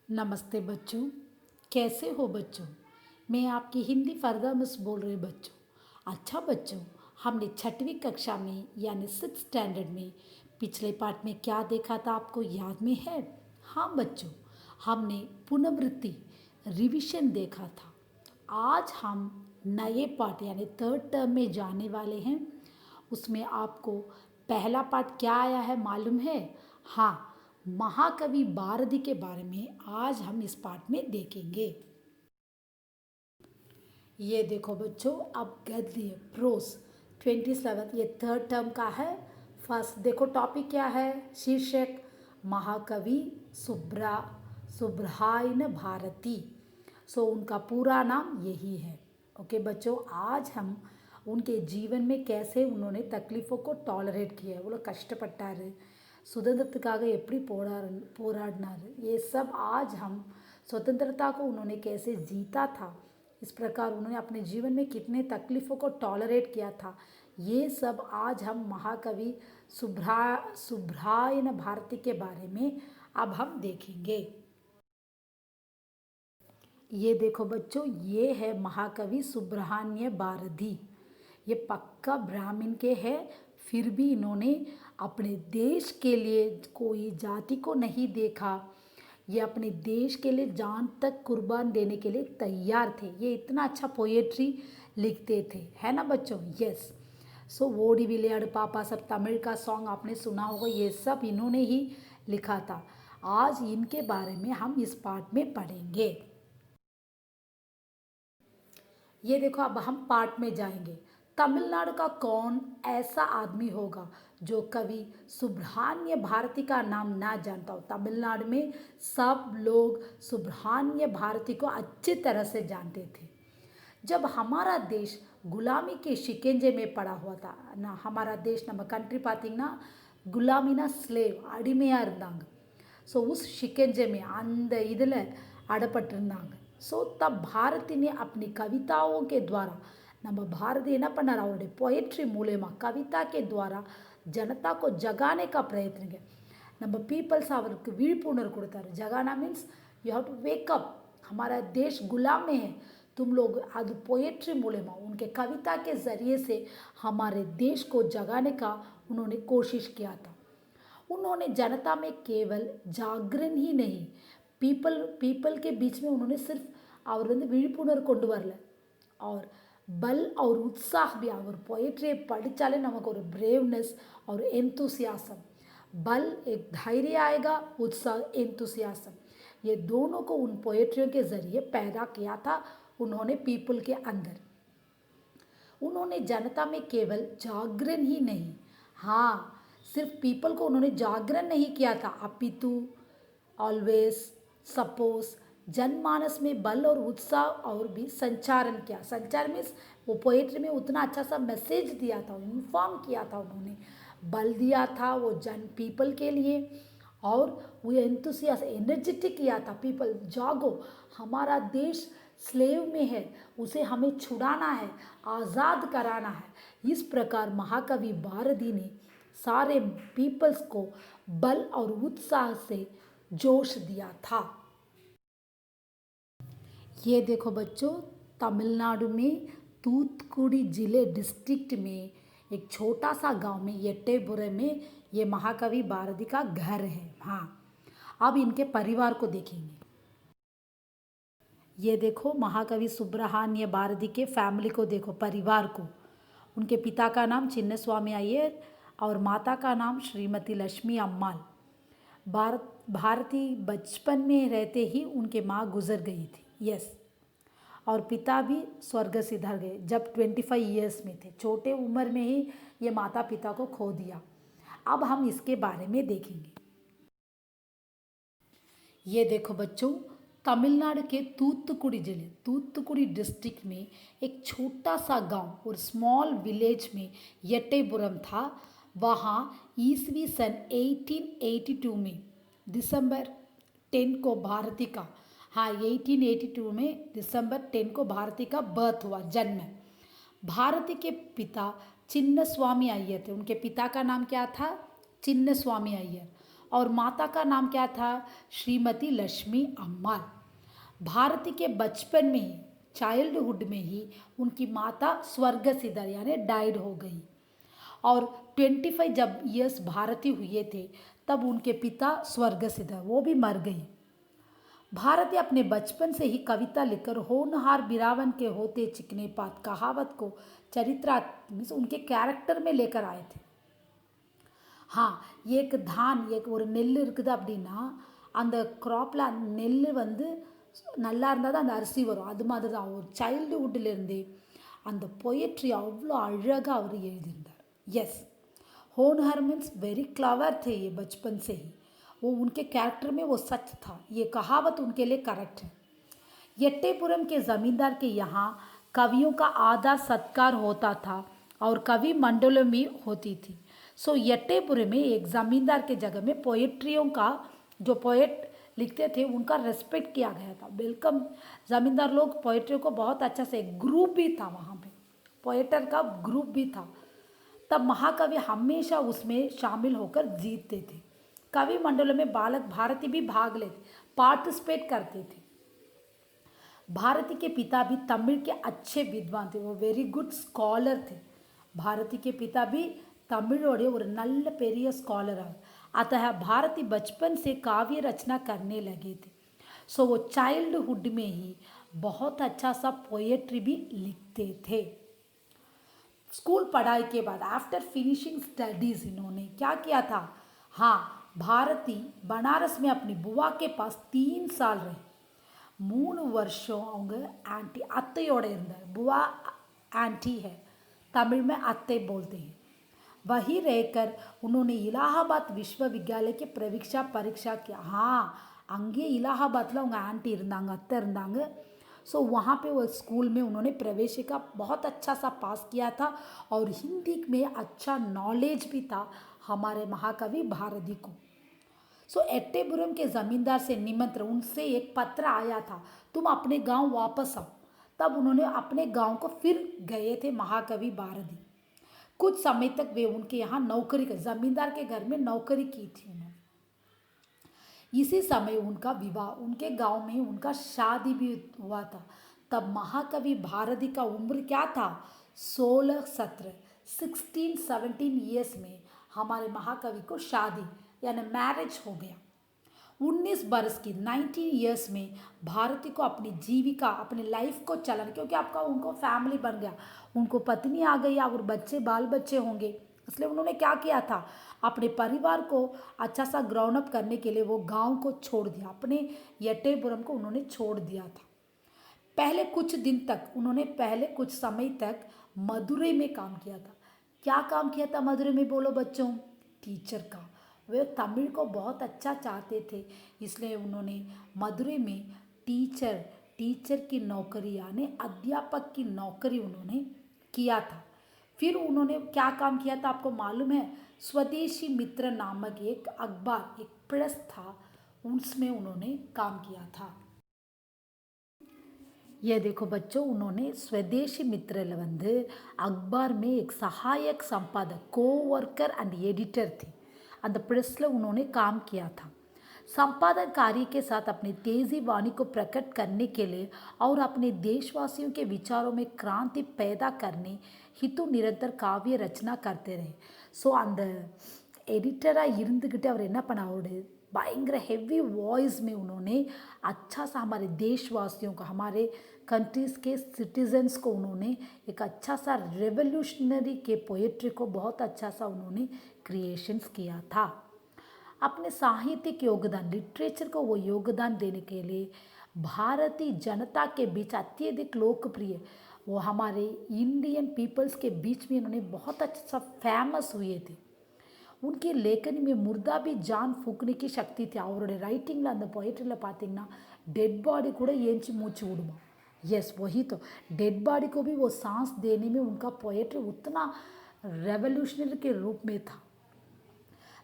नमस्ते बच्चों। कैसे हो बच्चों? मैं आपकी हिंदी फरदा मिस बोल रही बच्चों। अच्छा बच्चों, हमने छठवीं कक्षा में यानी 6th स्टैंडर्ड में पिछले पाठ में क्या देखा था आपको याद में है? हाँ बच्चों, हमने पुनरावृत्ति रिवीजन देखा था। आज हम नए पाठ यानी 3rd टर्म में जाने वाले हैं। उसमें आपको पहला पाठ क्या आया है मालूम है? हाँ, महाकवि भारती के बारे में आज हम इस पाठ में देखेंगे। ये देखो बच्चों, अब गद्य प्रोस 27 ये 3rd टर्म का है। फर्स्ट देखो टॉपिक क्या है, शीर्षक महाकवि सुब्रहायन भारती। सो उनका पूरा नाम यही है। ओके बच्चों, आज हम उनके जीवन में कैसे उन्होंने तकलीफ़ों को टॉलरेट किया है, वो लोग कष्टपट्टाரு, சுதந்திரத்துக்காக எப்படி போராடினாரு, ये सब आज हम स्वतंत्रता को उन्होंने कैसे जीता था, इस प्रकार उन्होंने अपने जीवन में कितने तकलीफ़ों को टॉलरेट किया था, ये सब आज हम महाकवि सुब्रहायन भारती के बारे में अब हम देखेंगे। ये देखो बच्चों, ये है महाकवि सुब्रहान्य भारती। ये पक्का ब्राह्मण के हैं, फिर भी इन्होंने अपने देश के लिए कोई जाति को नहीं देखा। ये अपने देश के लिए जान तक कुर्बान देने के लिए तैयार थे। ये इतना अच्छा पोएट्री लिखते थे, है ना बच्चों? यस। सो ओडी विलियाड पापा सब तमिल का सॉन्ग आपने सुना होगा, ये सब इन्होंने ही लिखा था। आज इनके बारे में हम इस पाठ में पढ़ेंगे। ये देखो, अब हम पार्ट में जाएंगे। तमिलनाडु का कौन ऐसा आदमी होगा जो कवि सुब्रहान्य भारती का नाम ना जानता हो? तमिलनाडु में सब लोग सुब्रहान्य भारती को अच्छी तरह से जानते थे। जब हमारा देश गुलामी के शिकंजे में पड़ा हुआ था ना, हमारा देश நம்ம कंट्री பார்த்தீங்கன்னா குலாமினா ஸ்லேவ் அடிமையாக இருந்தாங்க. ஸோ उस शिकंजे में அந்த இதில் அடப்பட்டிருந்தாங்க. ஸோ तब भारती ने अपनी कविताओं के द्वारा நம்ம பாரதி என்ன பண்ணார், அவருடைய पोएट्री மூலயமா कविता के द्वारा जनता को जगाने का प्रयत्न किया. நம்ம पीपल्स அவருக்கு விழிப்புணர்வு கொடுத்தாரு. जगाना means you have to wake up, हमारा देश गुलाम में है, तुम लोग आज पोएट्री मूलमा उनके कविता के ज़रिए से हमारे देश को जगाने का उन्होंने कोशिश किया था। उन्होंने जनता में केवल जागरण ही नहीं, पीपल के बीच में उन्होंने सिर्फ அவர் வந்து விழிப்புணர்வு கொண்டு வரல, और बल और उत्साह भी, और पोएट्री படித்தாலே நமக்கு ஒரு ब्रेवनेस और एंथुसियाज्म, बल एक धैर्य आएगा, उत्साह एंथुसियाज्म, ये दोनों को उन पोएट्रियों के ज़रिए पैदा किया था उन्होंने पीपल के अंदर। उन्होंने जनता में केवल जागरण ही नहीं, हाँ, सिर्फ पीपल को उन्होंने जागरण नहीं किया था, अपितु ऑलवेज सपोज जनमानस में बल और उत्साह और भी संचारण किया। संचार मीन्स वो पोएट्री में उतना अच्छा सा मैसेज दिया था, इन्फॉर्म किया था, उन्होंने बल दिया था वो पीपल के लिए, और वो एंथुसियास्ट एनर्जेटिक किया था, पीपल जागो, हमारा देश स्लेव में है, उसे हमें छुड़ाना है, आज़ाद कराना है। इस प्रकार महाकवि भारती ने सारे पीपल्स को बल और उत्साह से जोश दिया था। ये देखो बच्चों, तमिलनाडु में तूतुकुड़ी जिले डिस्ट्रिक्ट में एक छोटा सा गांव में एट्टेपुरम में ये महाकवि भारती का घर है। हाँ, अब इनके परिवार को देखेंगे। ये देखो महाकवि सुब्रहान्य भारती के फैमिली को देखो, परिवार को। उनके पिता का नाम चिन्नस्वामी अय्यर और माता का नाम श्रीमती लक्ष्मी अम्माल। भारती बचपन में रहते ही उनके माँ गुजर गई थी, यस, और पिता भी स्वर्ग सिधार गए जब 25 ईयर्स में थे, छोटे उम्र में ही ये माता पिता को खो दिया। अब हम इसके बारे में देखेंगे। ये देखो बच्चों, तमिलनाडु के तूतुकुड़ी जिले, तूतुकुड़ी डिस्ट्रिक्ट में एक छोटा सा गांव और स्मॉल विलेज में एट्टेपुरम था। वहाँ ईस्वी सन 1882 में दिसंबर 10 को भारती का, हाँ 1882 में दिसंबर 10 को भारती का बर्थ हुआ, जन्म। भारती के पिता चिन्नस्वामी अय्यर थे। उनके पिता का नाम क्या था? चिन्नस्वामी अय्यर। और माता का नाम क्या था? श्रीमती लक्ष्मी अम्माल। भारती के बचपन में ही, चाइल्डहुड में ही उनकी माता स्वर्गसिद्ध यानी डाइड हो गई। और 25 जब ईयर्स भारती हुए थे तब उनके पिता स्वर्गसिद्ध, वो भी मर गई। भारती अपने बचपन से ही कविता लिखकर होनहार बिरावन के होते चिकने पात कहावत को चरित्र मीन्स उनके कैरेक्टर में लेकर आए थे। हाँ, एक धान ஒரு நெல் இருக்குது அப்படின்னா அந்த க்ராப்பில் நெல் வந்து நல்லா இருந்தால் தான் அந்த அரிசி வரும். அது மாதிரி தான் ஒரு சைல்டுஹுட்லேருந்தே அந்த பொயட்ரி அவ்வளோ அழகாக அவர் எழுதியிருந்தார். यस, होनहार मीन्स वेरी क्लावर थे ये बचपन से ही, वो उनके कैरेक्टर में वो सच था, ये कहावत उनके लिए करेक्ट है। यट्टेपुरम के ज़मींदार के यहाँ कवियों का आदर सत्कार होता था और कवि मंडलों में होती थी। सो यट्टेपुरम में एक ज़मींदार के जगह में पोएट्रियों का जो पोएट लिखते थे उनका रेस्पेक्ट किया गया था। वेलकम, ज़मींदार लोग पोएट्रियों को बहुत अच्छा से, ग्रुप भी था वहाँ पे, पोएटर का ग्रुप भी था। तब महाकवि हमेशा उसमें शामिल होकर जीतते थे। कवि मंडलों में बालक भारती भी भाग लेते, पार्टिसिपेट करते थे। भारती के पिता भी तमिल के अच्छे विद्वान थे, वो वेरी गुड स्कॉलर थे। भारती के पिता भी तमिलोड़े और नल्ल पेरिय स्कॉलर है। अतः भारती बचपन से काव्य रचना करने लगे थे। सो वो चाइल्डहुड में ही बहुत अच्छा सा पोएट्री भी लिखते थे। स्कूल पढ़ाई के बाद आफ्टर फिनिशिंग स्टडीज़ इन्होंने क्या किया था? हाँ, भारती बनारस में अपनी बुआ के पास 3 साल रहे। 3 வருஷம் அவங்க आंटी अत्तेयोड़ இருந்தார். बुआ आंटी है, तमिल में अत्ते बोलते हैं। वहीं रहकर उन्होंने इलाहाबाद विश्वविद्यालय के प्रवेशिका परीक्षा किया. हाँ, அங்கே இலாஹாபாத்தில் அவங்க ஆன்ட்டி இருந்தாங்க, அத்தை இருந்தாங்க. सो वहाँ पे वो स्कूल में उन्होंने प्रवेशिका बहुत अच्छा सा पास किया था और हिंदी में अच्छा नॉलेज भी था हमारे महाकवि भारती को. सो एट्टेपुरम के ज़मींदार से निमंत्रण, उनसे एक पत्र आया था, तुम अपने गांव वापस आओ. तब उन्होंने अपने गांव को फिर गए थे महाकवि भारती. कुछ समय तक वे उनके यहाँ नौकरी कर, ज़मींदार के घर में नौकरी की थी उन्होंने. इसी समय उनका विवाह, उनके गांव में उनका शादी भी हुआ था. तब महाकवि भारती का उम्र क्या था? 16-17 16-17 ईयर्स में हमारे महाकवि को शादी यानी मैरिज हो गया. 19 बरस की 19 ईयर्स में भारती को अपनी जीविका, अपनी लाइफ को चलाना, क्योंकि आपका उनको फैमिली बन गया, उनको पत्नी आ गई और बच्चे, बाल बच्चे होंगे, इसलिए उन्होंने क्या किया था? अपने परिवार को अच्छा सा ग्राउंड अप करने के लिए वो गांव को छोड़ दिया, अपने यट्टेपुरम को उन्होंने छोड़ दिया था. पहले कुछ समय तक मदुरई में काम किया था. क्या काम किया था मदुरई में बोलो बच्चों? टीचर का. वे तमिल को बहुत अच्छा चाहते थे, इसलिए उन्होंने मदुरई में टीचर की नौकरी यानी अध्यापक की नौकरी उन्होंने किया था. फिर उन्होंने क्या काम किया था आपको मालूम है? स्वदेशी मित्र नामक एक अखबार, एक प्रेस था, उसमें उन्होंने काम किया था. ये देखो बच्चों, उन्होंने स्वदेशी मित्र வந்து अखबार में एक सहायक संपादक, को-वर्कर एंड एडिटर थे. அந்த प्रेसல उन्होंने काम किया था. संपादन कार्य के साथ अपनी तेजी वाणी को प्रकट करने के लिए और अपने देशवासियों के विचारों में क्रांति पैदा करने हेतु निरंतर काव्य रचना करते रहे. ஸோ அந்த एडिटराக இருந்துக்கிட்டு அவர் என்ன பண்ண, அவருடைய பயங்கர हेवी वॉइस में उन्होंने अच्छा सा हमारे देशवासियों को, हमारे कंट्रीज़ के सिटीजन्स को उन्होंने एक अच्छा सा रेवोल्यूशनरी के पोएट्री को बहुत अच्छा सा उन्होंने क्रिएशंस किया था. अपने साहित्यिक योगदान, लिटरेचर को वो योगदान देने के लिए भारतीय जनता के बीच अत्यधिक लोकप्रिय, वो हमारे इंडियन पीपल्स के बीच में इन्होंने बहुत अच्छा फेमस हुए थे. उनकी लेखनी में मुर्दा भी जान फूकने की शक्ति थी. அவருடைய ரைட்டிங்கில் அந்த पोएट्रीயில் பார்த்தீங்கன்னா डेड बॉडी கூட ஏஞ்சி மூச்சு விடுமா. यस, वही तो, डेड बॉडी को भी वो सांस देने में उनका पोएट्री उतना रेवोल्यूशनरी के रूप में था.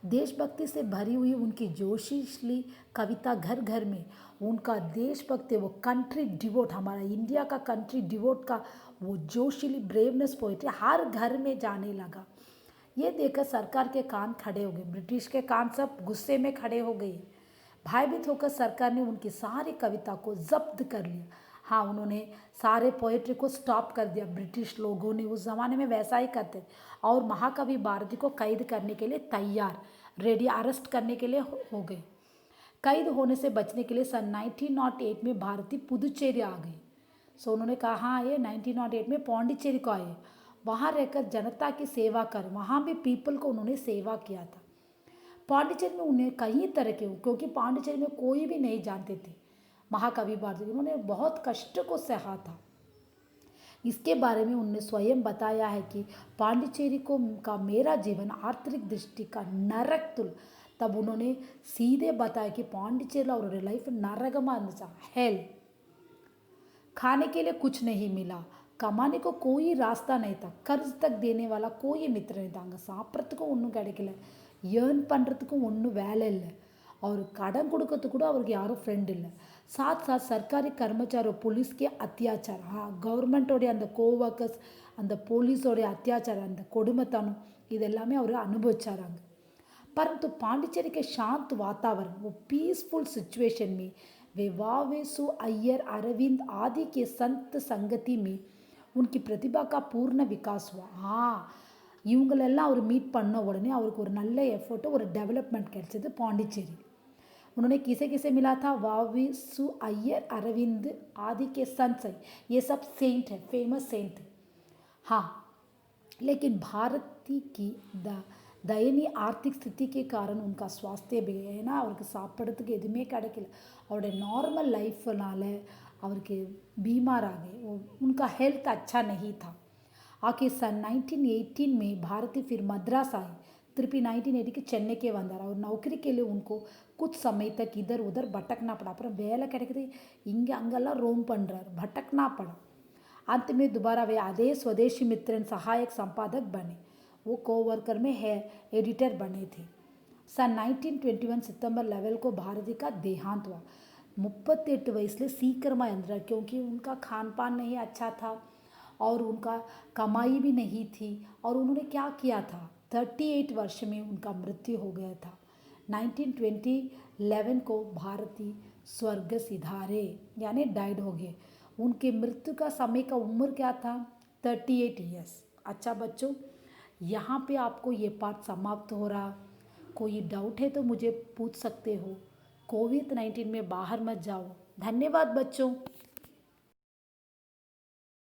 देशभक्ति से भरी हुई उनकी जोशीली कविता घर घर में उनका देशभक्ति, वो कंट्री डिवोट, हमारा इंडिया का कंट्री डिवोट का वो जोशीली ब्रेवनेस पोएट्री हर घर में जाने लगा. ये देखकर सरकार के कान खड़े हो गए, ब्रिटिश के कान सब गुस्से में खड़े हो गए। भयभीत होकर सरकार ने उनकी सारी कविता को जब्त कर लिया। हाँ, उन्होंने सारे पोएट्री को स्टॉप कर दिया। ब्रिटिश लोगों ने उस जमाने में वैसा ही करते और महाकवि भारती को कैद करने के लिए तैयार, रेडी, अरेस्ट करने के लिए हो गए। कैद होने से बचने के लिए सन 1908 में भारती पुदुचेरी आ गई। सो उन्होंने कहा हाँ, ये 1908 में पौंडीचेरी को आए, वहाँ रहकर जनता की सेवा कर, वहाँ भी पीपल को उन्होंने सेवा किया था। पांडिचेरी में उन्हें कई तरह के, क्योंकि पांडिचेरी में कोई भी नहीं जानते थे महाकवि भारती, उन्होंने बहुत कष्ट को सहा था। इसके बारे में उन्होंने स्वयं बताया है कि पांडिचेरी को का मेरा जीवन आर्थिक दृष्टि का नरक तुल। तब उन्होंने सीधे बताया कि पांडिचेरी और लाइफ नरकमा हेल। खाने के लिए कुछ नहीं मिला, कमाने को कोई रास्ता नहीं था, कर्ज तक देने वाला कोई मित्र नहीं था, சாப்பிட்றதுக்கும் ஒன்றும் கிடைக்கல, ஏர்ன் பண்ணுறதுக்கும் ஒன்றும் வேலை இல்லை, और கடன் கொடுக்கறதுக்கு கூட அவருக்கு யாரும் ஃப்ரெண்ட் இல்லை. साथ साथ सरकारी कर्मचारी और पुलिस के अत्याचार, हाँ, கவர்மெண்ட்டோடைய அந்த கோவர்க்கர்ஸ், அந்த போலீஸோடைய அத்தியாச்சாரம், அந்த கொடுமைத்தனம், இதெல்லாமே அவர் अनुभविச்சாராங்க. परंतु पांडिचेरी के शांत वातावरण, वो पीसफुल सिचुएशन में वे वावेसु अय्यर अरविंद आदि के संत संगति में उनकी प्रतिभा का पूर्ण विकास हुआ. हाँ, இவங்களெல்லாம் அவர் மீட் பண்ண உடனே அவருக்கு ஒரு நல்ல எஃபர்ட்டு, ஒரு டெவலப்மெண்ட் கிடைச்சது பாண்டிச்சேரி. उन्होंने किसे किसे मिला था? वावेसु अय्यर अरविंद आदि के संत, ये सब सेंट है, फेमस सेंट है. हाँ, लेकिन भारती की दयनीय आर्थिक स्थिति के कारण उनका स्वास्थ्य ஏன்னா அவருக்கு சாப்பிட்றதுக்கு எதுவுமே கிடைக்கல, அவருடைய நார்மல் லைஃப்னால அவருக்கு बीमार आ गए, उनका हेल्थ अच्छा नहीं था. आखिर सन 1918 में भारती फिर मद्रास आए. திருப்பி 1980 சென்னை के வந்தார். और नौकरी के लिए उनको कुछ समय तक इधर उधर भटकना पड़ा. அப்புறம் வேலை கிடைக்குது, இங்கே அங்கெல்லாம் रोम பண்ணுறார், भटकना पड़ा. अंत में दोबारा वे आधे स्वदेशी मित्रन सहायक संपादक बने. वो कोवर्कर में है एडिटर बने थे. सन 1921 सितंबर 11 को भारती का देहांत हुआ. 38 वयसले सीकरमा अंदर, क्योंकि उनका खान पान नहीं अच्छा था और उनका कमाई भी नहीं थी. और उन्होंने क्या किया था, 38 वर्ष में उनका मृत्यु हो गया था. 1911 को भारती स्वर्ग सिधारे, यानी डाइड हो गए. उनके मृत्यु का समय का उम्र क्या था? 38 ईयर्स. अच्छा बच्चों, यहाँ पे आपको ये पाठ समाप्त हो रहा. कोई डाउट है तो मुझे पूछ सकते हो. कोविड-19 में बाहर मत जाओ. धन्यवाद बच्चों.